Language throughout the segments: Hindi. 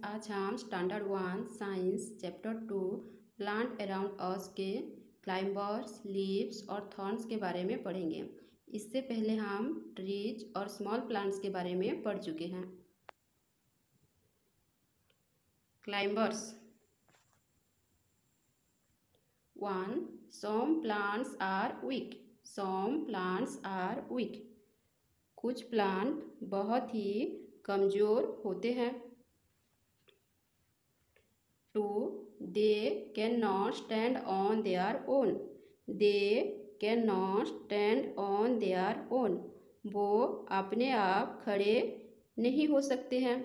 आज हम standard 1 science chapter 2 plant around us के क्लाइंबर्स, लीव्स और थॉर्न्स के बारे में पढ़ेंगे। इससे पहले हम ट्रीज और स्मॉल प्लांट्स के बारे में पढ़ चुके हैं। Climbers 1. Some plants are weak. Some plants are weak. कुछ प्लांट बहुत ही कमज़ोर होते हैं। 2. They cannot stand on their own. They cannot stand on their own. वो अपने आप खड़े नहीं हो सकते हैं।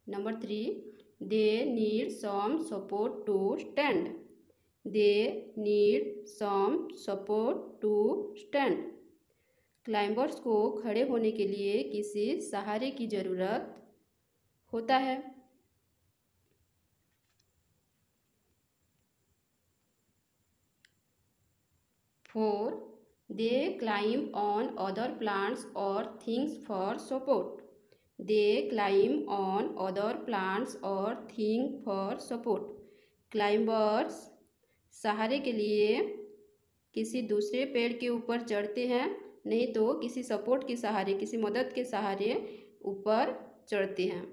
Number 3. They need some support to stand. They need some support to stand. Climbers को खड़े होने के लिए किसी सहारे की ज़रूरत होता है। 4. They climb on other plants or things for support. They climb on other plants or things for support. Climbers सहारे के लिए किसी दूसरे पेड़ के ऊपर चढ़ते हैं, नहीं तो किसी सपोर्ट के सहारे, किसी मदद के सहारे ऊपर चढ़ते हैं।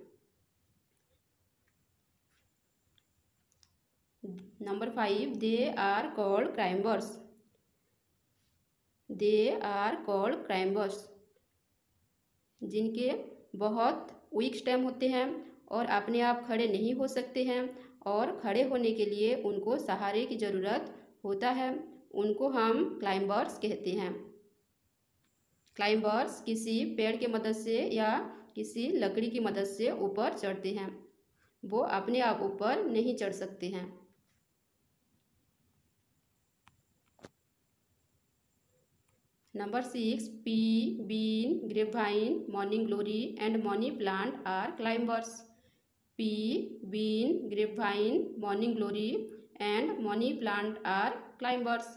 Number 5. They are called climbers. They are called climbers. जिनके बहुत वीक स्टेम होते हैं और अपने आप खड़े नहीं हो सकते हैं और खड़े होने के लिए उनको सहारे की ज़रूरत होता है, उनको हम क्लाइंबर्स कहते हैं। क्लाइंबर्स किसी पेड़ की मदद से या किसी लकड़ी की मदद से ऊपर चढ़ते हैं, वो अपने आप ऊपर नहीं चढ़ सकते हैं। Number 6. Pea, bean, grapevine, morning glory and money plant are climbers. Pea, bean, grapevine, morning glory and money plant are climbers.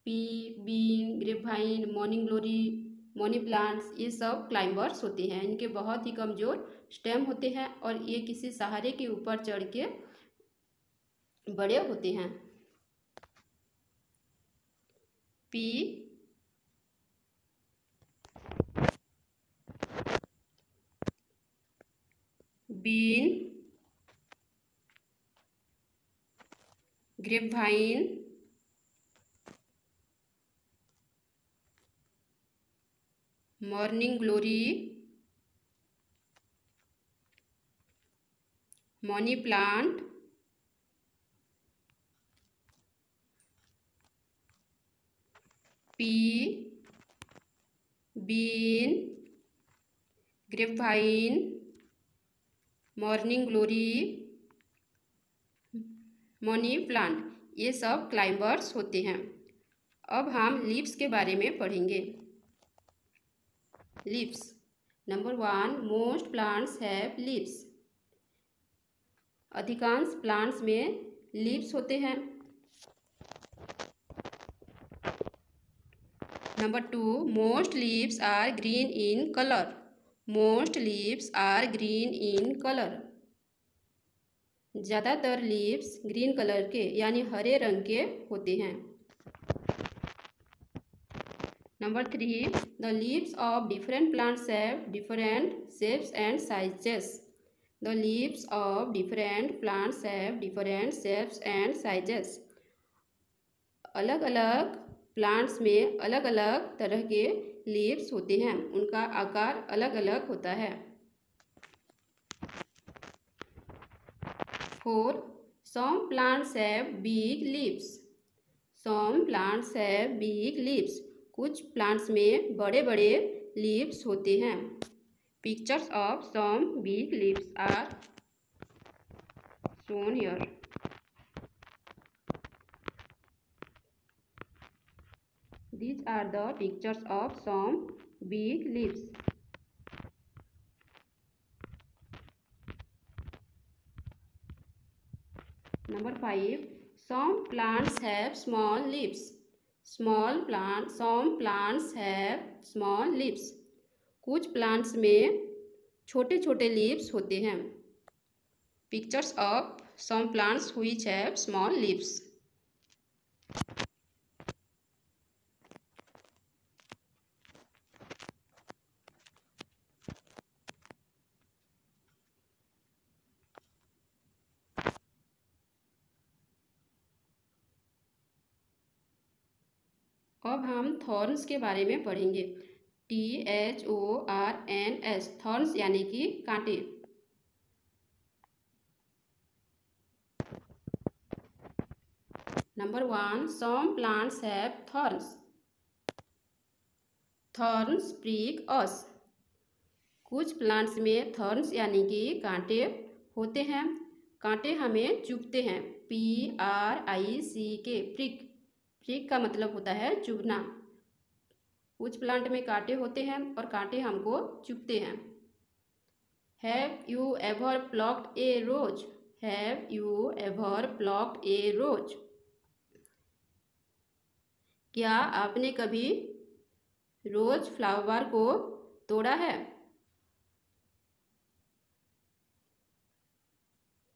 Pea, bean, grapevine, morning glory, money plants, ये सब क्लाइंबर्स होते हैं। इनके बहुत ही कमज़ोर स्टेम होते हैं और ये किसी सहारे के ऊपर चढ़ के बड़े होते हैं। Pea, bean, grapevine, morning glory, money plant, pea, bean, grapevine, morning glory, money plant, ये सब क्लाइंबर्स होते हैं। अब हम लीव्स के बारे में पढ़ेंगे। Leaves. Number 1. Most plants have leaves. अधिकांश प्लांट्स में लीव्स होते हैं। Number 2. Most leaves are green in colour. Most leaves are green in colour. ज़्यादातर लीव्स ग्रीन कलर के यानी हरे रंग के होते हैं। Number 3. The leaves of different plants have different shapes and sizes. The leaves of different plants have different shapes and sizes. अलग अलग प्लांट्स में अलग अलग तरह के लीव्स होते हैं, उनका आकार अलग अलग होता है। 4. Some plants have big leaves. Some plants have big leaves. कुछ प्लांट्स में बड़े बड़े लीव्स होते हैं। Pictures of some big leaves are shown here. These are the pictures of some big leaves. Number 5. Some plants have small leaves. some plants have small leaves. कुछ प्लांट्स में छोटे छोटे लीव्स होते हैं. Pictures of some plants which have small leaves. अब हम थॉर्न्स के बारे में पढ़ेंगे. THORNS, थॉर्न्स यानी कि कांटे. Number 1, some plants have thorns. Thorns prick us. कुछ प्लांट्स में थॉर्न्स यानी कि कांटे होते हैं. कांटे हमें चुभते हैं. PRICK, prick. प्रिक का मतलब होता है चुभना. कुछ प्लांट में कांटे होते हैं और कांटे हमको चुभते हैं. Have you ever plucked a rose? Have you ever plucked a rose? क्या आपने कभी रोज फ्लावर को तोड़ा है?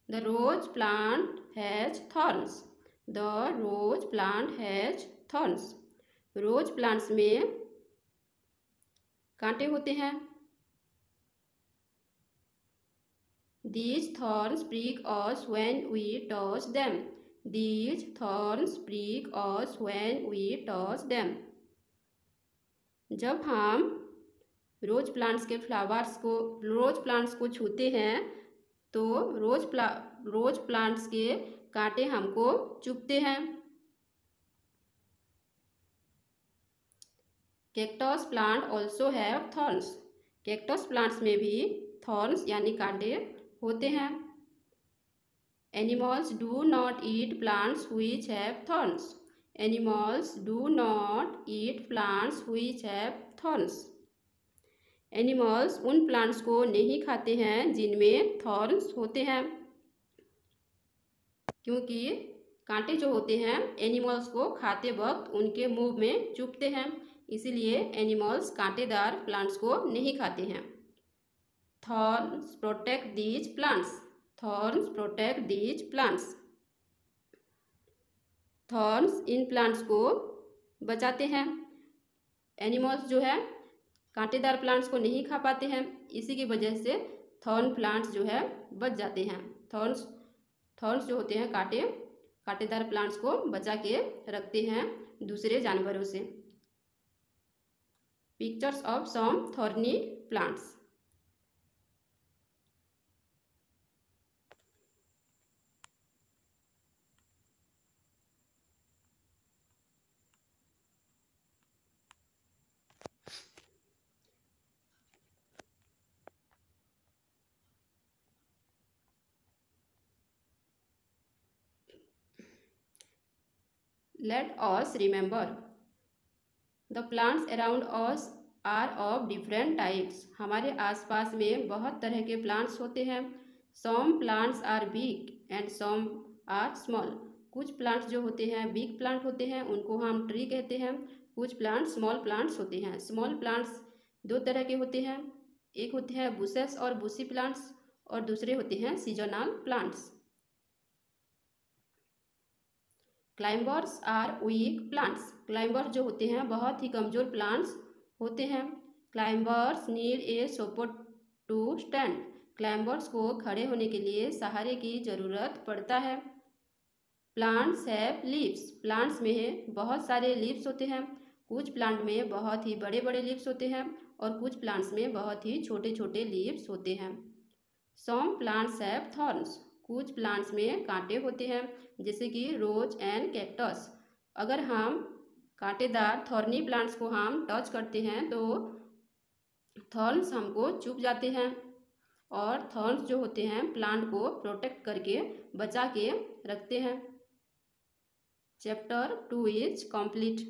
The rose plant has thorns. The rose plant has thorns. Rose plants में कांटे होते हैं. These thorns prick us when we touch them. These thorns prick us when we touch them. जब हम रोज प्लांट्स को छूते हैं तो रोज प्लांट्स के कांटे हमको चुभते हैं. Cactus plant also have thorns. Cactus plants में भी थॉर्न्स यानी कांटे होते हैं. Animals do not eat plants which have thorns. Animals do not eat plants which have thorns. Animals उन प्लांट्स को नहीं खाते हैं जिनमें थॉर्न्स होते हैं, क्योंकि कांटे जो होते हैं एनिमल्स को खाते वक्त उनके मुंह में चुभते हैं. इसीलिए एनिमल्स कांटेदार प्लांट्स को नहीं खाते हैं. Thorns protect these plants. Thorns protect these plants. Thorns in plants को बचाते हैं. एनिमल्स जो है कांटेदार प्लांट्स को नहीं खा पाते हैं, इसी की वजह से थॉर्न प्लांट्स जो है बच जाते हैं. थॉर्न्स जो होते हैं कांटेदार प्लांट्स को बचा के रखते हैं दूसरे जानवरों से. Pictures of some thorny plants. Let us remember, the plants around us are of different types. हमारे आसपास में बहुत तरह के प्लांट्स होते हैं. Some plants are big and some are small. कुछ प्लांट्स जो होते हैं बिग प्लांट होते हैं, उनको हम ट्री कहते हैं. कुछ प्लांट्स स्मॉल प्लांट्स होते हैं. स्मॉल प्लांट्स दो तरह के होते हैं. एक होते हैं बुशेस और बुशी प्लांट्स, और दूसरे होते हैं seasonal plants. Climbers are weak plants. Climbers जो होते हैं बहुत ही कमज़ोर प्लांट्स होते हैं. Climbers need a support to stand. Climbers को खड़े होने के लिए सहारे की ज़रूरत पड़ता है. Plants have leaves. प्लांट्स में बहुत सारे लीव्स होते हैं. कुछ प्लांट में बहुत ही बड़े बड़े लीव्स होते हैं और कुछ प्लांट्स में बहुत ही छोटे छोटे लीव्स होते हैं. Some plants have thorns. कुछ प्लांट्स में कांटे होते हैं, जैसे कि रोज एंड कैक्टस. अगर हम कांटेदार थॉर्नी प्लांट्स को हम टच करते हैं तो थॉर्न्स हमको चुभ जाते हैं, और थॉर्न्स जो होते हैं प्लांट को प्रोटेक्ट करके बचा के रखते हैं. Chapter 2 is complete.